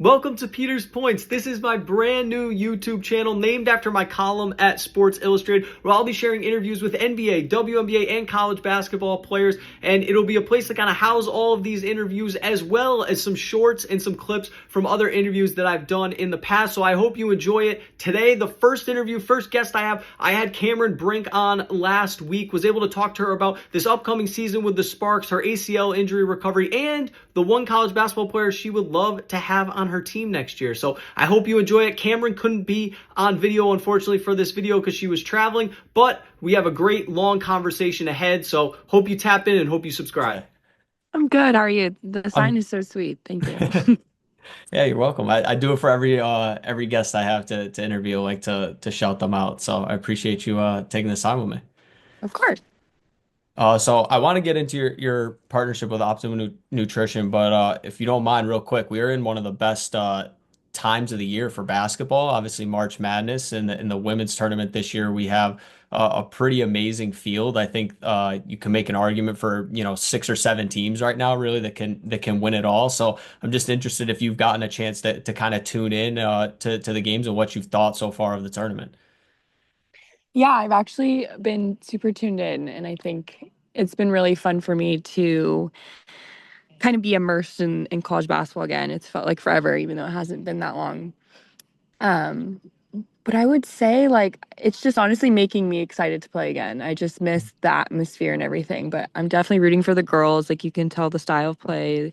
Welcome to Peter's Points. This is my brand new YouTube channel named after my column at Sports Illustrated, where I'll be sharing interviews with NBA, WNBA, and college basketball players. And it'll be a place to kind of house all of these interviews, as well as some shorts and some clips from other interviews that I've done in the past. So I hope you enjoy it. Today, the first guest I had Cameron Brink on last week, was able to talk to her about this upcoming season with the Sparks, her ACL injury recovery, and the one college basketball player she would love to have on her team next year. So I hope you enjoy it. Cameron couldn't be on video, unfortunately, for this video because she was traveling, but we have a great long conversation ahead. So hope you tap in and hope you subscribe. I'm good. How are you? The sign Um, is so sweet. Thank you. yeah, you're welcome. I do it for every guest I have to interview, like to shout them out. So I appreciate you taking this time with me. Of course. So I want to get into your partnership with Optimum Nutrition, but if you don't mind, real quick, we are in one of the best times of the year for basketball. Obviously, March Madness and in the women's tournament this year, we have a pretty amazing field. I think you can make an argument for six or seven teams right now, really that can win it all. So I'm just interested if you've gotten a chance to kind of tune in to the games and what you've thought so far of the tournament. Yeah, I've actually been super tuned in, and I think it's been really fun for me to kind of be immersed in college basketball again. It's felt like forever, even though it hasn't been that long. Um, but I would say like it's just honestly making me excited to play again. I just miss the atmosphere and everything, but I'm definitely rooting for the girls. Like you can tell the style of play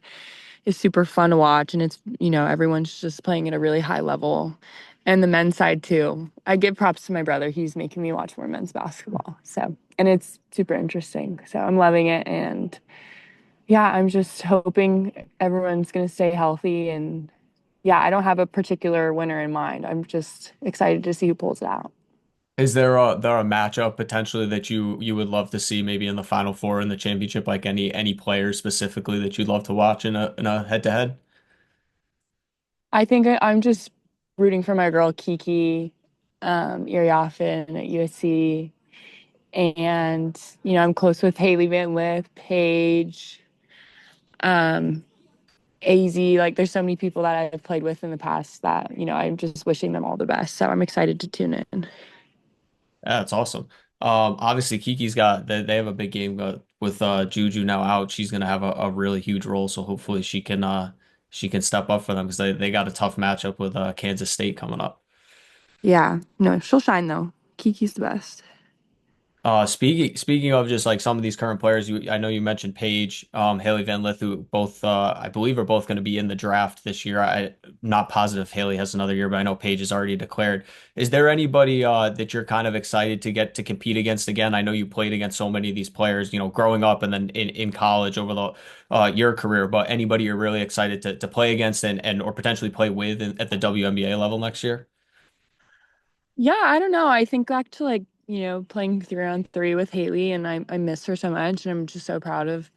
is super fun to watch, and it's everyone's just playing at a really high level. And the men's side too. I give props to my brother. He's making me watch more men's basketball. So, and it's super interesting. So I'm loving it. And yeah, I'm just hoping everyone's going to stay healthy. And yeah, I don't have a particular winner in mind. I'm just excited to see who pulls it out. Is there a matchup potentially that you would love to see maybe in the Final Four in the championship, like any players specifically that you'd love to watch in a head to head? I think I'm just rooting for my girl Kiki Iriafen at USC. And I'm close with Hailey Van Lith, Paige, um, AZ. Like, there's so many people that I've played with in the past that I'm just wishing them all the best. So I'm excited to tune in. Yeah, that's awesome. Obviously Kiki's got they have a big game with Juju now out. She's gonna have a really huge role, so hopefully she can step up for them because they got a tough matchup with Kansas State coming up. Yeah, no, she'll shine though. Kiki's the best. Speaking of just like some of these current players, I know you mentioned Paige, Hailey Van Lith, who both I believe are both going to be in the draft this year. I'm not positive if Haley has another year, but I know Paige is already declared. Is there anybody that you're kind of excited to get to compete against again? I know you played against so many of these players, growing up and then in college over the your career, but anybody you're really excited to play against and or potentially play with at the WNBA level next year? Yeah, I don't know. I think back to like, playing 3-on-3 with Haley, and I miss her so much, and I'm just so proud of,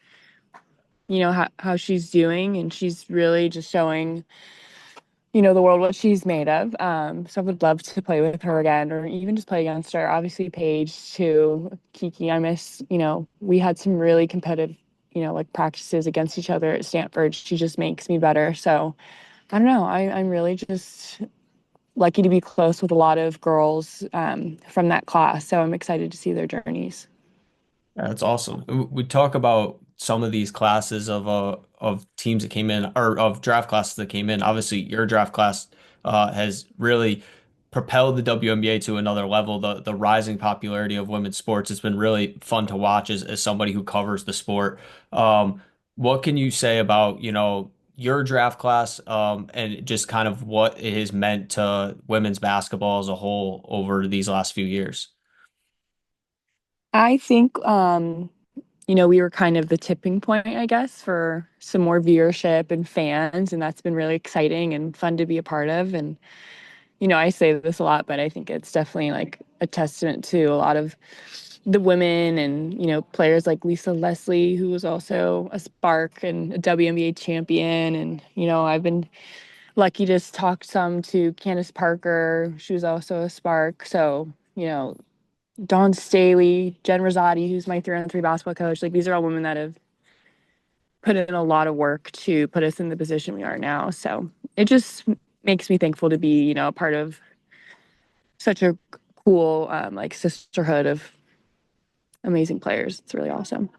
how she's doing, and she's really just showing the world what she's made of. So I would love to play with her again, or even just play against her. Obviously, Paige too, Kiki. I miss, we had some really competitive, like practices against each other at Stanford. She just makes me better. So I don't know. I'm really just lucky to be close with a lot of girls from that class. So I'm excited to see their journeys. That's awesome. We talk about some of these classes of teams that came in or of draft classes that came in. Obviously, your draft class has really propelled the WNBA to another level. The rising popularity of women's sports has been really fun to watch as somebody who covers the sport. What can you say about, your draft class and just kind of what it has meant to women's basketball as a whole over these last few years? I think we were kind of the tipping point, I guess, for some more viewership and fans, and that's been really exciting and fun to be a part of. And I say this a lot, but I think it's definitely like a testament to a lot of the women and players like Lisa Leslie, who was also a Spark and a WNBA champion. And I've been lucky to talk some to Candace Parker. She was also a Spark. So Dawn Staley, Jen Rosati, who's my 3-on-3 basketball coach. Like these are all women that have put in a lot of work to put us in the position we are now. So it just makes me thankful to be, a part of such a cool like sisterhood of amazing players. It's really awesome.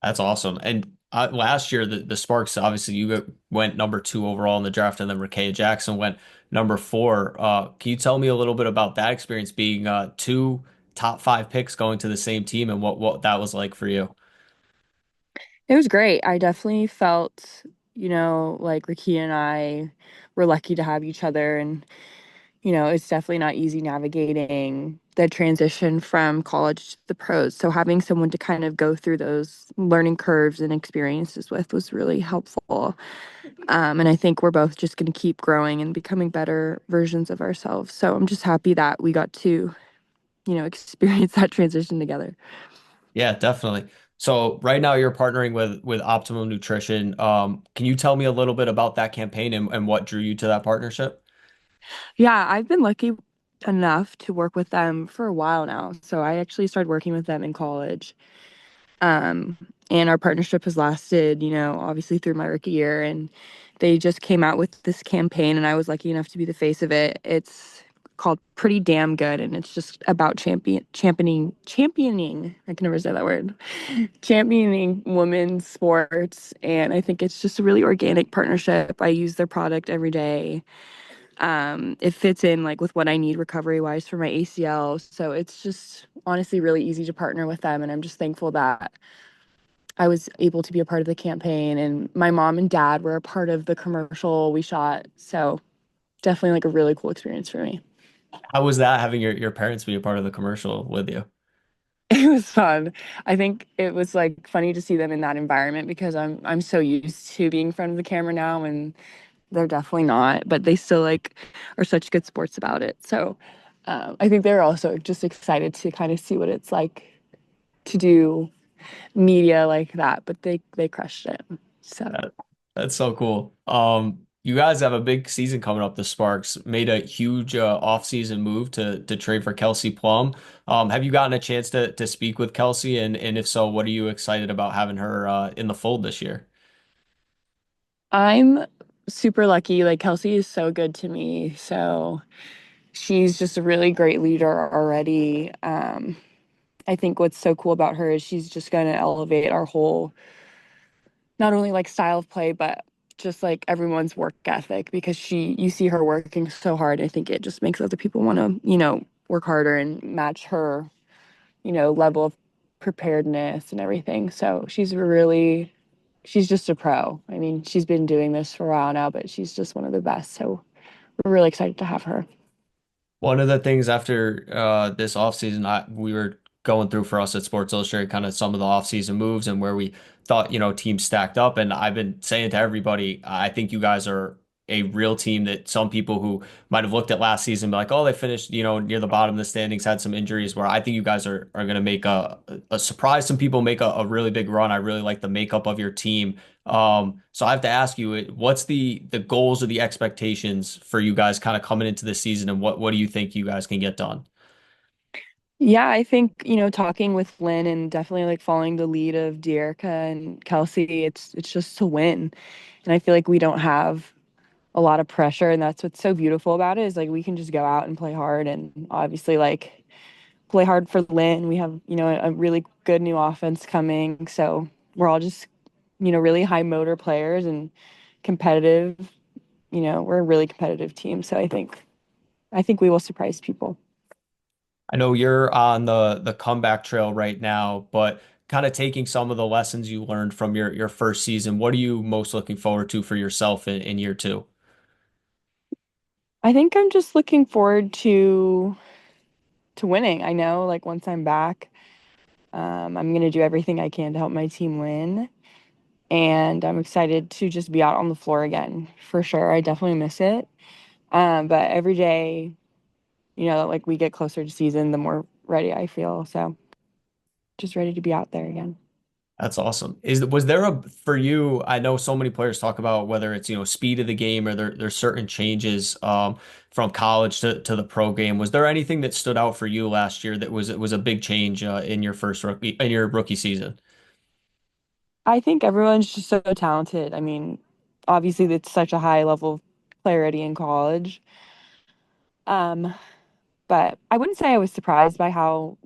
That's awesome. And last year, the Sparks, obviously, went number 2 overall in the draft, and then Rakea Jackson went number 4. Can you tell me a little bit about that experience being two top 5 picks going to the same team and what that was like for you? It was great. I definitely felt, like Rakia and I were lucky to have each other. And, it's definitely not easy navigating the transition from college to the pros. So having someone to kind of go through those learning curves and experiences with was really helpful. And I think we're both just going to keep growing and becoming better versions of ourselves. So I'm just happy that we got to, experience that transition together. Yeah, definitely. So right now you're partnering with Optimum Nutrition. Can you tell me a little bit about that campaign and what drew you to that partnership? Yeah, I've been lucky enough to work with them for a while now. So I actually started working with them in college. Um, and our partnership has lasted, obviously through my rookie year. And they just came out with this campaign, and I was lucky enough to be the face of it. It's called Pretty Damn Good, and it's just about championing. I can never say that word. Championing women's sports. And I think it's just a really organic partnership. I use their product every day. It fits in like with what I need recovery wise for my ACL. So it's just honestly really easy to partner with them. And I'm just thankful that I was able to be a part of the campaign. And my mom and dad were a part of the commercial we shot. So definitely like a really cool experience for me. How was that having your parents be a part of the commercial with you? It was fun. I think it was like funny to see them in that environment because I'm so used to being in front of the camera now, and they're definitely not, but they still like are such good sports about it. So I think they're also just excited to kind of see what it's like to do media like that. But they crushed it. So That, that's so cool. You guys have a big season coming up. The Sparks made a huge off-season move to trade for Kelsey Plum. Have you gotten a chance to speak with Kelsey? And if so, what are you excited about having her in the fold this year? I'm super lucky. Like Kelsey is so good to me. So she's just a really great leader already. I think what's so cool about her is she's just going to elevate our whole not only like style of play, but just like everyone's work ethic because you see her working so hard. I think it just makes other people want to, work harder and match her, level of preparedness and everything. So she's just a pro. I mean, she's been doing this for a while now, but she's just one of the best. So we're really excited to have her. One of the things after this offseason, we were going through for us at Sports Illustrated kind of some of the offseason moves and where we thought, teams stacked up. And I've been saying to everybody, I think you guys are a real team that some people who might have looked at last season and be like, oh, they finished, near the bottom of the standings, had some injuries where I think you guys are going to make a surprise. Some people make a really big run. I really like the makeup of your team. So I have to ask you, what's the goals or the expectations for you guys kind of coming into the season, and what do you think you guys can get done? Yeah, I think, talking with Lynn and definitely like following the lead of Dearica and Kelsey, it's just to win. And I feel like we don't have a lot of pressure, and that's what's so beautiful about it is like we can just go out and play hard and obviously like play hard for Lynn. We have, a really good new offense coming. So we're all just, really high motor players and competitive. We're a really competitive team. So I think we will surprise people. I know you're on the comeback trail right now, but kind of taking some of the lessons you learned from your first season, what are you most looking forward to for yourself in year 2? I think I'm just looking forward to winning. I know like once I'm back, I'm gonna do everything I can to help my team win. And I'm excited to just be out on the floor again for sure. I definitely miss it. But every day, like we get closer to season, the more ready I feel. So just ready to be out there again. That's awesome. Was there for you, I know so many players talk about whether it's, speed of the game or there's certain changes from college to the pro game. Was there anything that stood out for you last year that was a big change in your rookie season? I think everyone's just so talented. I mean, obviously it's such a high level of clarity in college. Um, but I wouldn't say I was surprised by how,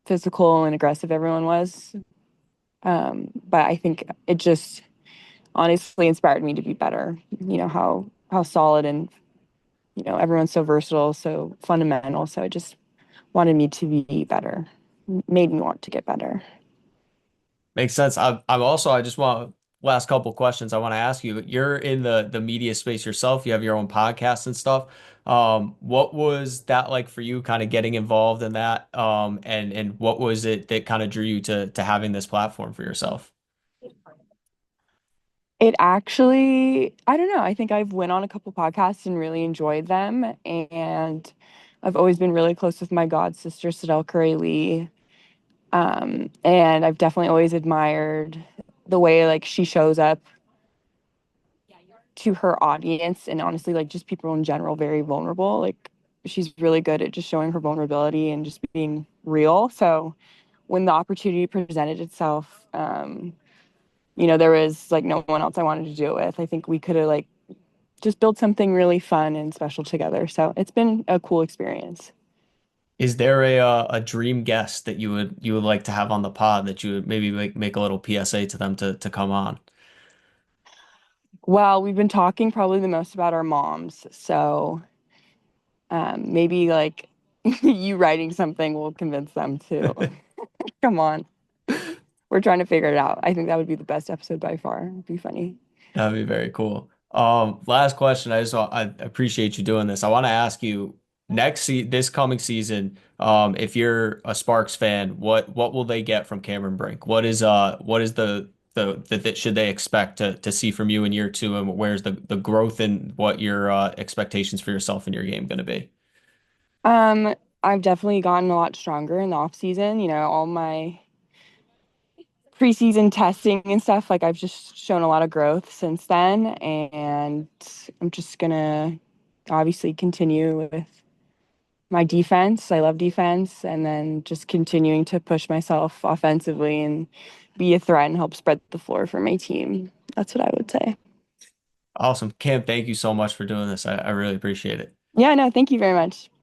physical and aggressive everyone was. But I think it just honestly inspired me to be better. How solid and everyone's so versatile, so fundamental. So it just wanted me to be better, made me want to get better. Makes sense. I'm also, I just want last couple questions I want to ask you. You're in the media space yourself. You have your own podcast and stuff. What was that like for you, kind of getting involved in that? And what was it that kind of drew you to having this platform for yourself? It actually, I don't know. I think I've went on a couple podcasts and really enjoyed them. And I've always been really close with my god sister, Sadell Curry Lee. And I've definitely always admired the way like she shows up to her audience and honestly like just people in general very vulnerable. Like she's really good at just showing her vulnerability and just being real. So when the opportunity presented itself, there was like no one else I wanted to do it with. I think we could have like just built something really fun and special together. So it's been a cool experience. Is there a dream guest that you would like to have on the pod that you would maybe make a little PSA to them to come on? Well, we've been talking probably the most about our moms. So maybe like you writing something will convince them to come on. We're trying to figure it out. I think that would be the best episode by far. It'd be funny. That'd be very cool. Last question. I appreciate you doing this. I want to ask you this coming season, if you're a Sparks fan, what will they get from Cameron Brink? What is the that should they expect to see from you in year two, and where's the growth and what your expectations for yourself in your game going to be? Um, I've definitely gotten a lot stronger in the off season. All my preseason testing and stuff, like I've just shown a lot of growth since then. And I'm just gonna obviously continue with my defense. I love defense, and then just continuing to push myself offensively and be a threat and help spread the floor for my team. That's what I would say. Awesome. Cam, thank you so much for doing this. I really appreciate it. Yeah, no, thank you very much.